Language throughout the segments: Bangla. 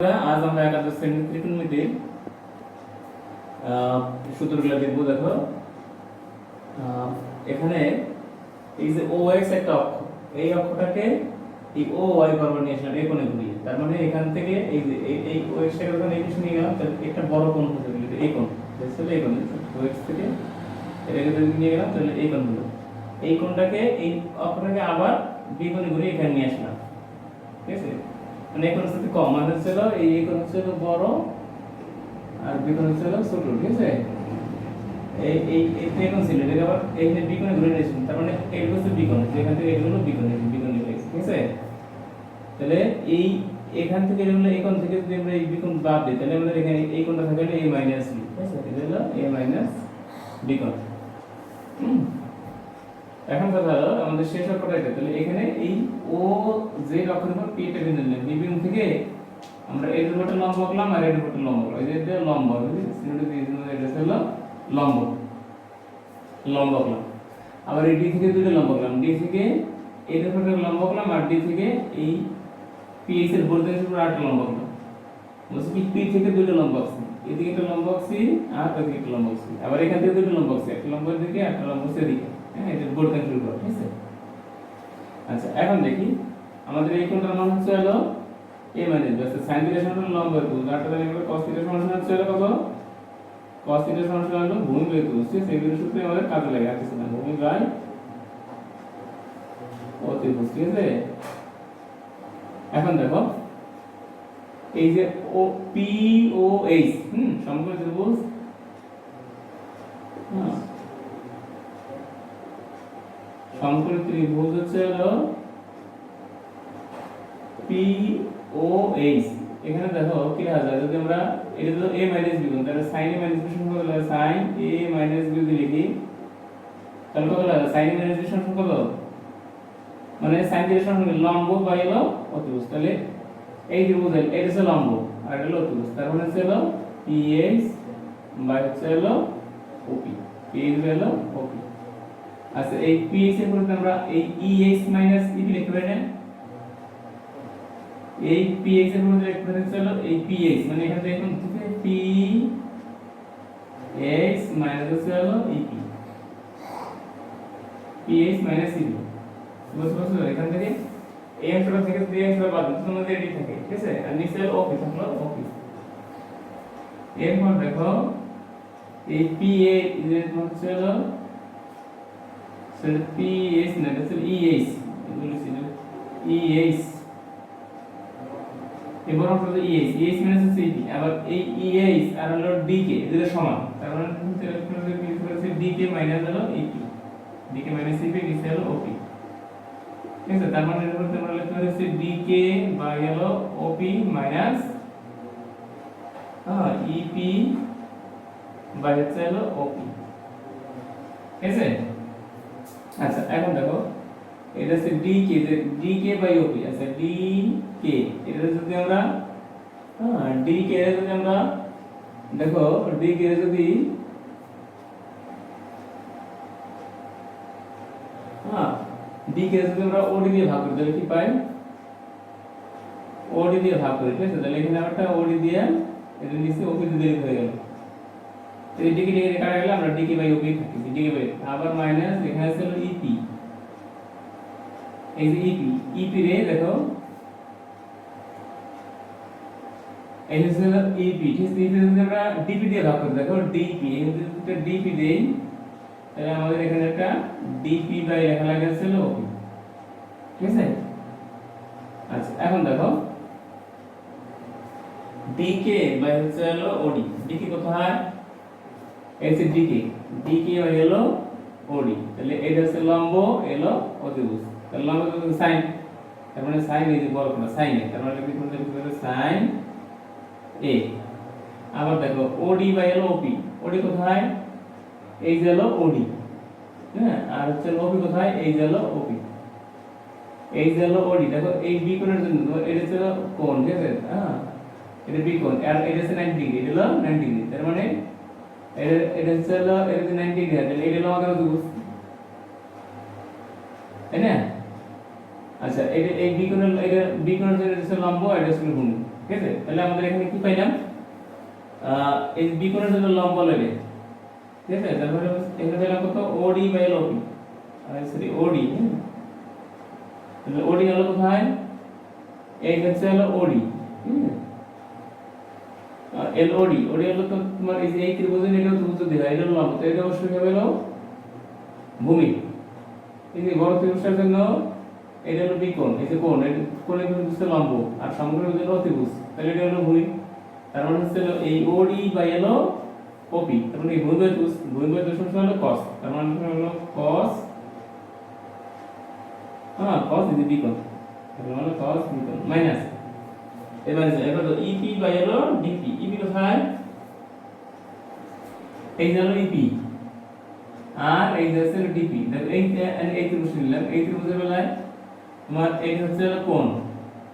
আজ আমরা একাদশ শ্রেণীর ত্রিকোণমিতির সূত্রগুলো দেখব। দেখো এখানে এই যে ও এক্স একটা অক্ষ, এই অক্ষটাকে এই ও ওয়াই বরাবর নিয়ে আসলাম এই কোণে ঘুরিয়ে। তার মানে এখান থেকে এই যে এই ও এক্স টাকে যখন এই দিকে নিয়ে গেলাম তাহলে একটা বড় কোণ হতে গেলে এই কোণ তাহলে এই কোণ ও এক্স থেকে এটাকে যদি নিয়ে গেলাম তাহলে এই কোণ হলো। এই কোণটাকে এই অক্ষটাকে আবার বি কোণে ঘুরিয়ে এখানে নিয়ে আসলাম। ঠিক আছে, মানে এই কোণের সাথে কম মানে হচ্ছিল এই কোণ হচ্ছিল বড় আর বি কোণ হচ্ছিল ছোট। ঠিক আছে, এই এই এই কোণ ছিল এটাকে আবার এই যে বি কোণে ঘুরে নিয়েছিলাম। তার মানে এই হচ্ছে বি কোণ, যেখান থেকে এটা হলো বি কোণ ঠিক আছে। তাহলে এই এখান থেকে এটা হলো এই কোণ থেকে যদি আমরা এই বি কোণ বাদ দিই তাহলে আমাদের এখানে এই কোণটা থাকে হলো a মাইনাস বি। ঠিক আছে, এটা হলো a মাইনাস বি কোণ। এখন কথা হলো আমাদের শেষ অক্ষটা এটা। তাহলে এখানে এই ও জেড অক্ষের উপর পি টা বিন্দু নিলাম। বি বিন্দু থেকে আমরা এর উপর লম্ব আঁকলাম আর এর উপর লম্ব আঁকলাম। এই যে লম্ব সিনোড দিয়ে দিলাম, এটা হলো লম্ব লম্ব আঁকলাম। আবার এই ডি থেকে দুটো লম্ব আঁকলাম, ডি থেকে এর উপর লম্ব আঁকলাম আর ডি থেকে এই পি এস এর বর্গের উপর আরেকটা লম্ব আঁকলাম। বুঝছো কি, পি থেকে দুটো লম্ব আঁকছি, এদিকে একটা লম্ব আঁকছি আর ওদিকে একটা লম্ব আঁকছি। আবার এখান থেকে দুটো লম্ব আঁকছি, একটা লম্ব এদিকে একটা লম্ব এদিকে। হ্যাঁ, এটা বর্গের উপর। ঠিক আছে, আচ্ছা এখন দেখি আমাদের এই কোণটার মান হচ্ছে হলো a মাইনাস b। আচ্ছা sin থিটা সমান লম্ব বাই ভূমি, আরটা জানি আমরা cos থিটা সমান হচ্ছে হলো কত, cos থিটা সমান হলো ভূমি বাই ভূমি। ঠিক আছে, এগুলো সূত্রে আমাদের কাজে লাগে, আর কিছু না, ভূমি বাই অতিভুজ। ঠিক আছে, এখন দেখো এই যে ও পি ও এইচ সমকোণী ত্রিভুজ, হ্যাঁ সমকোণী ত্রিভুজ হচ্ছে হলো পি ও এইচ। এখানে দেখো কি লেখা যায়, যদি আমরা এটা তো a মাইনাস b কোণ, তাহলে sin a মাইনাস b সমান কত লাগে, sin a মাইনাস b যদি লিখি তাহলে কত লাগে, sin a মাইনাস b সমান কত, মানে sin থিটা সমান লম্ব বাই হলো অতিভুজ। তাহলে এই ত্রিভুজ এটা হচ্ছে লম্ব আর এটা হলো অতিভুজ, তার মানে হচ্ছে হলো ph বাই হচ্ছে হলো op, ph বাই হলো op। আচ্ছা এই ph এর পরিবর্তে আমরা এই eh মাইনাস ep লিখতে পারি না, এই ph এর মধ্যে একটা হচ্ছে হলো এই ph, মানে এখান থেকে এখন থেকে ph মাইনাস হচ্ছে হলো ep, ph মাইনাস ep। বুঝছো, এখান থেকে এই অংশটা থেকে এই অংশটা বাদ দিতে তোমাদের এটি থাকে। ঠিক আছে, আর নিচে হলো op থাকলো op। এরপর দেখো এই ph এর হচ্ছে হলো সেটা ph না, এটা হচ্ছে eh, এগুলো ছিল eh, এবার আমরা তো EH মানে হচ্ছে EP, আবার এই EH আর হলো DK এদের সমান, তার মানে হচ্ছে ইলেকট্রনের কি হচ্ছে DK মাইনাস হলো EP, DK মাইনাস EP নিচে হলো OP। ঠিক আছে, তার মানে এর মধ্যে আমরা লিখতে পারি হচ্ছে DK বাই হলো OP মাইনাস EP বাই হচ্ছে হলো OP। ঠিক আছে, আচ্ছা এখন দেখো এটা হচ্ছে DK, যে DK বাই OP। আচ্ছা DK এটা যদি আমরা DK এর যদি আমরা দেখো DK এর যদি DK এর যদি আমরা OD দিয়ে ভাগ করি তাহলে কি পাই, OD দিয়ে ভাগ করি। ঠিক আছে, তাহলে এখানে একটা OD দিয়ে এটা নিচে OP দিয়ে হয়ে গেল। এই DK DK কাটা গেল, আমরা DK বাই OP থাকি, DK বাই আবার মাইনাস এখানে আছে হলো EP, এই যে EP রে দেখো এই হচ্ছে হলো EP। ঠিক আছে, EP যদি আমরা DP দিয়ে ভাগ করি, দেখো DP এই যদি একটা DP দেই তাহলে আমাদের এখানে একটা DP বাই লেখা লাগে ছিল OP। ঠিক আছে, আচ্ছা এখন দেখো DK বাই হচ্ছে হলো OD, DK কোথায়, এই যে DK বাই হলো OD। তাহলে এটা হচ্ছে লম্ব এলো অতিভুজ, তাহলে লম্ব কত sin, তার মানে sin এই যে বড় কোণা sin a, তার মানে কি করতে হবে sin a। আবার দেখো OD বাই হলো OP, OD কোথায়, এই যে হলো OD, হ্যাঁ আর হচ্ছে OP কোথায়, এই যে হলো OP, এই যে হলো OD। দেখো এই বি কোণের জন্য এটা হচ্ছে কোণ। ঠিক আছে, এটা বি কোণ আর এটা হচ্ছে 90 ডিগ্রি, এটা হলো 90 ডিগ্রি, তার মানে এটা হচ্ছে হলো এটা 90 ডিগ্রি, তাহলে এটা হলো আমাদের অতিভুজ, তাই না। আচ্ছা এটা এই বি কোণের, এটা বি কোণের জন্য এটা হচ্ছে লম্ব, এটা হচ্ছে ভূমি। ঠিক আছে? তাহলে আমাদের এখানে কি পাইলাম, এই বি কোণের জন্য লম্ব লাগে, ঠিক আছে? তারপরে এখানে পেলাম কত, ওডি বাই এলওপি, সরি ওডি, তাহলে ওডি হলো কোথায়, এই হচ্ছে হলো ওডি, ঠিক আছে? আর এলওডি, ওডি হলো তো তোমার এই যে এই ত্রিভুজের এটাও ত্রিভুজ যদি হয়, এটা হলো লম্ব, তো এটা অবশ্যই হবে হলো ভূমি। এই যে বড় ত্রিভুজের জন্য এটা হলো বি কোণ, এই যে কোণ, এই কোণের বিন্দুতে লম্ব আর সমগ্র জন্য ত্রিভুজ, তাহলে এটা হলো ভূমি। তার মানে হচ্ছে হলো এই ওডি বাই হলো ওপি, তার মানে এই ভূমি বাই ত্রিভুজ, ভূমি বাই ত্রিভুজ হলো cos, তার মানে হলো cos, cos ইজ বি কোণ, তার মানে cos বি কোণ মাইনাস, এবার তো ইপি বাই হলো ডিপি, ইপি কোথায়, এই যে হলো ইপি আর এই যে হচ্ছে ডিপি, দেখো এই ত্রিভুজ নিলাম, এই ত্রিভুজের বেলায় তোমার এই হচ্ছে হলো কোণ,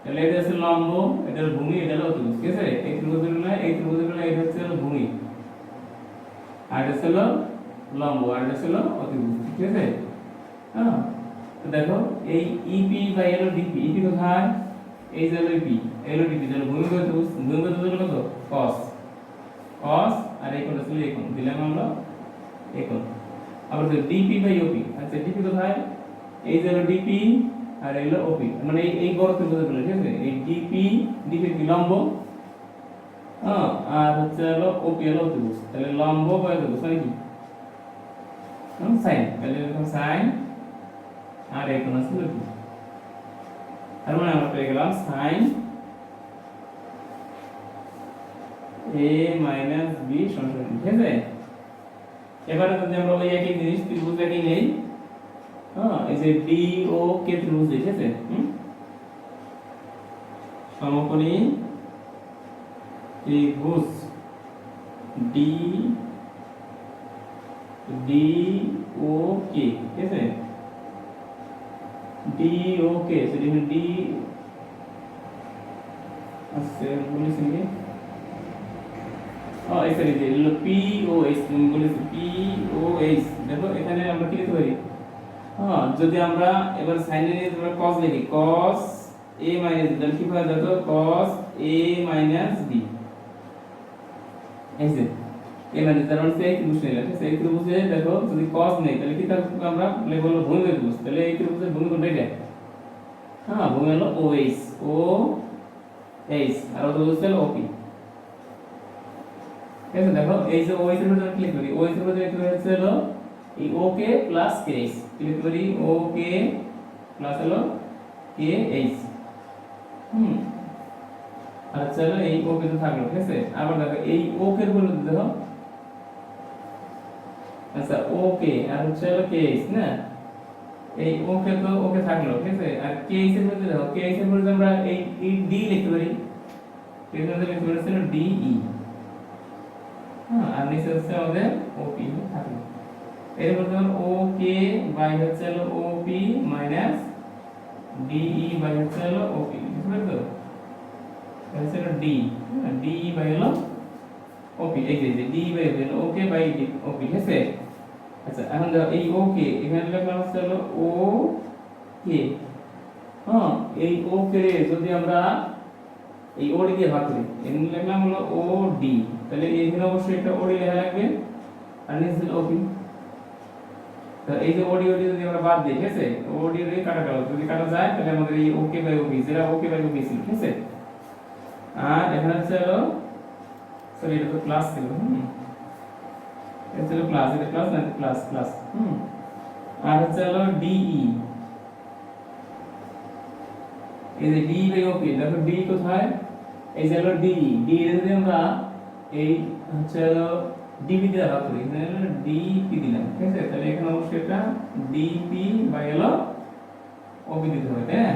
তাহলে এটা হচ্ছে লম্ব, এটা হলো ভূমি, এটা হলো অতিভুজ, ঠিক আছে? এই ত্রিভুজের বেলায় এটা হচ্ছে হলো ভূমি আর এটা হচ্ছে হলো লম্ব আর এটা হচ্ছে হলো অতিভুজ, ঠিক আছে? হ্যাঁ, তো দেখো এই ইপি বাই হলো ডিপি, ইপি কোথায়, এই যে হলো ইপি, এই হলো ডিপি, তাহলে ভূমি বাই অতিভুজ, ভূমি বাই অতিভুজ হলো কত, cos, cos আর এই কোণ হচ্ছে এই কোণ, দিলাম আমরা এই কোণ। আবার তো ডিপি বাই ওপি, আচ্ছা ডিপি কোথায়, এই যে হলো ডিপি আর এই হলো ওপি, মানে এই বড় ত্রিভুজের বেলায়, ঠিক আছে? এই ডিপি, ডিপি কি লম্ব, আর হচ্ছে হলো ওপি হলো অতিভুজ, তাহলে লম্ব বাই অতিভুজ মানে কি, সাইন, তাহলে এরকম সাইন আর এই কোণ আছে কি, তার মানে আমরা পেয়ে গেলাম সাইন a মাইনাস বি সমান, ঠিক আছে? এবারে যদি আমরা ওই একই জিনিস ত্রিভুজ একই নেই, এই যে ডি ও কে ত্রিভুজ, ঠিক আছে? সমকোণী ত্রিভুজ ডি ডি ও কে, ঠিক আছে? ডি ও কে, সেটা ডি আছে বলেছি কি, এই সরি যে হলো পি ও এইচ, বলেছি পি ও এইচ, দেখো এখানে আমরা কি লিখতে পারি, যদি আমরা এবার সাইন এর আমরা cos লিখি, cos a মাইনাস b, তাহলে কি পাওয়া যেত, cos a মাইনাস b, এই যে a মাইনাস, তার মানে এই ত্রিভুজ নিলাম, ঠিক আছে? এই ত্রিভুজে দেখো যদি cos নেই তাহলে কি থাকবে, আমরা লিখব হলো ভূমি বাই ত্রিভুজ, তাহলে এই ত্রিভুজের ভূমি কোনটা, এটা ভূমি হলো OH, OH আর অতিভুজ হলো OP, ঠিক আছে? দেখো এই যে OH এর মধ্যে ক্লিক করি, OH এর মধ্যে একটু হচ্ছে হলো এই OK প্লাস KH, ক্লিক করি OK প্লাস হলো KH, আর চলো এই OK তো থাকলো, ঠিক আছে? আবার দেখো এই OK এর মধ্যে দেখো, আচ্ছা OK আর হচ্ছে হলো KH না, এই OK তো OK থাকলো, ঠিক আছে? আর KH এর মধ্যে দেখো, KH এর মধ্যে আমরা এই D লিখতে পারি, KH এর মধ্যে লিখতে পারি হলো DE, আর নিচে হচ্ছে আমাদের OP থাকলো, এর মধ্যে OK বাই হচ্ছে হলো OP মাইনাস DE বাই হচ্ছে হলো OP, বুঝতে পারছো? হচ্ছে হলো D, DE বাই হলো OP, এই যে DE বাই হলো OK বাই OP, ঠিক আছে? আচ্ছা এখন দেখো এই OK এখানে লিখলাম হচ্ছে হলো OK, এই OK রে যদি আমরা এই OD দিয়ে ভাগ করি, এখানে লিখলাম হলো OD, তাহলে এখানে অবশ্যই একটা OD লেখা লাগবে আর নিচে হলো OP, তো এই যে OD যদি আমরা বাদ দিই, ঠিক আছে? OD রে কাটা গেল, যদি কাটা যায় তাহলে আমাদের এই OK বাই OP, যেটা OK বাই OP ছিল, ঠিক আছে? আর এখানে হচ্ছে হলো, সরি এটা তো প্লাস ছিল, এটা ছিল প্লাস, এটা প্লাস না প্লাস প্লাস, আর হচ্ছে হলো DE, এই যে DE বাই OP, দেখো DE কোথায়, এই যে হলো DE, DE এর যদি আমরা এই হচ্ছে হলো DP দিয়ে ভাগ করি, এখানে হলো DP দিলাম, ঠিক আছে? তাহলে এখানে অবশ্যই এটা DP বাই হলো OP দিতে হবে, তাই না?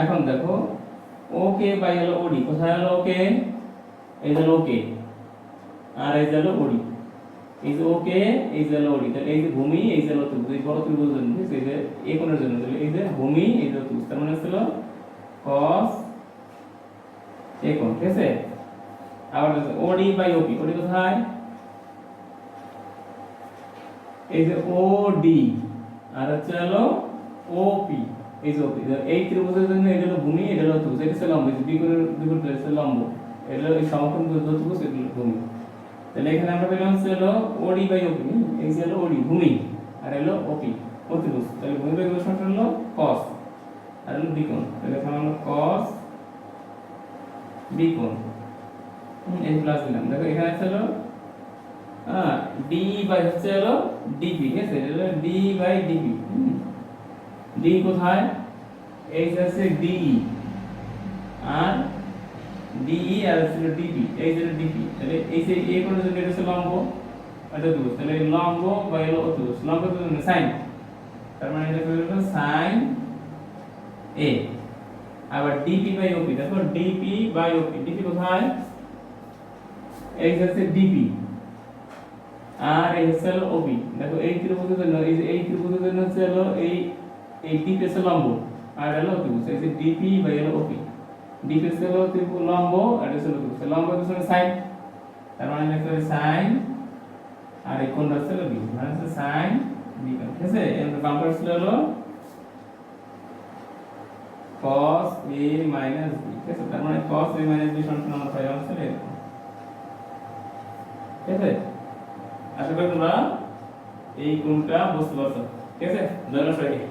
এখন দেখো OK বাই হলো OD, কোথায় হলো OK, এই যে হলো OK আর এই যে হলো OD, এই যে OK এই যে হলো OD, তাহলে এই যে ভূমি এই যে হলো ত্রিভুজ, এই বড় ত্রিভুজের জন্য, ঠিক আছে? এই যে এই কোণের জন্য, তাহলে এই যে ভূমি এই যে ত্রিভুজ, তার মানে হলো cos a কোণ, ঠিক আছে? আবার OD বাই OP, OD কোথায়, এই যে OD আর হচ্ছে হলো OP, এই যে ওপি এই ত্রিভুজের জন্য এটা হলো ভূমি, এটা হলো অতিভুজ, এটা হচ্ছে লম্ব, বি কোণের বিপরীত হচ্ছে লম্ব, এটা হলো এই সমকোণ অতিভুজ, এটা হলো ভূমি। তাহলে এখানে আমরা পেলাম হলো ওডি বাই ওপি, এই যে হলো ওডি ভূমি আর হলো ওপি অতিভুজ। তাহলে ভূমি বাই অতিভুজ সমান হলো cos আর হলো বি কোণ। তাহলে এখানে হলো cos বি কোণ, এই প্লাস দিলাম। দেখো এখানে আছে হলো ডি বাই হচ্ছে হলো ডিপি, ঠিক আছে, এটা হলো ডি বাই ডিপি। ডি কোথায়, এই যে আছে ডিই আর ডিই আর হচ্ছে ডিপি, এই যে ডিপি। তাহলে এই যে এ কোণের জন্য এটা হচ্ছে লম্ব, এটা অতিভুজ। তাহলে লম্ব বাই হলো অতিভুজ, লম্ব তো sin, তার মানে এটা হলো sin a। আবার ডিপি বাই ওপি, দেখো ডিপি বাই ওপি, ডিপি কোথায়, এই যে আছে ডিপি আর এই হচ্ছে হলো ওপি। দেখো এই ত্রিভুজের জন্য এই যে এই ত্রিভুজের জন্য হচ্ছে হলো এই ডিপি হচ্ছে লম্ব আর হলো অতিভুজ, এই যে ডিপি বাই হলো ওপি। ডিপি হচ্ছে হলো ত্রিভুজ লম্ব আর হচ্ছে হলো অতিভুজ, লম্ব হচ্ছে sin, তার মানে লেখা হবে sin আর এই কোণটা হচ্ছে হলো বি, মানে হচ্ছে sin বি, ঠিক আছে। এর বাম পাশে ছিল হলো cos a minus b, ঠিক আছে। তার মানে cos a minus b সমান আমরা পাই হচ্ছে এরকম, ঠিক আছে। আশা করি তোমরা এই কোণটা বুঝতে পারছো, ঠিক আছে। ধন্যবাদ সবাইকে।